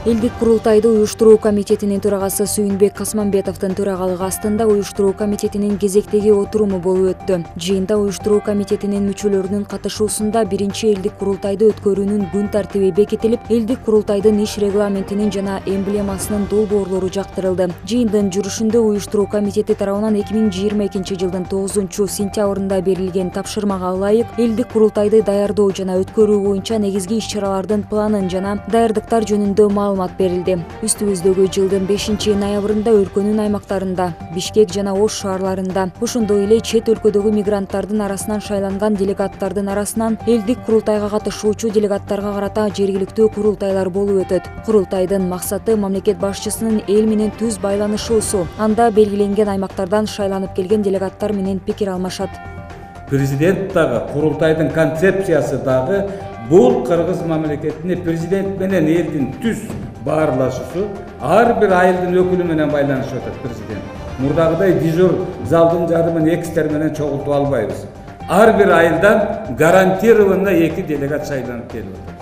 Элдик курултайды уюштуруу комитетинин төрагасы Сүйүнбек Касманбетовдун төрагалыгы астында уюштуруу комитетинин кезектеги отуруму болуп өттү. Жыйында уюштуруу комитетинин мүчөлөрүнүн катышуусунда биринчи элдик курултайды өткөрүүнүн күн тартиби бекитилип, элдик курултайдын иш регламентинин жана эмблемасынын долбоорлору жактырылды. Жыйындын жүрүшүндө уюштуруу комитети тарабынан 2022 жылдын 9 сентябрында берилген тапшырмага ылайык элдик курултайды даярдоо жана өткөрүү боюнча негизги иш-чаралардын планын жана даярдыктар жөнүндө маалымат берилди. Үстүбүздөгү жылдын 5 ноябрында өлкөнүн аймактарында, Бишкек жана Ош шаарларында, ошондой эле чет өлкөдөгү мигранттардын арасынан шайланган делегаттардын арасынан элдик курултайга катышуучу делегаттарга карата жергиликтүү курултайлар болуп өтөт. Курултайдын максаты мамлекет башчысынын эл менен түз байланышуусу. Анда белгиленген аймактардан шайланып келген делегаттар менен пикир алмашат. Президент дагы, курултайдын концепциясы дагы бул Кыргыз мамлекетине президент менен элдин түз баарлашуусу, ар бир айылдын өкүлү менен байланышып атат президент. Мурдагыдай дежур залдын жарымын экстер менен чогултуп албайбыз. Ар бир айылдан гарантированно 2 делегат шайланып келип атат.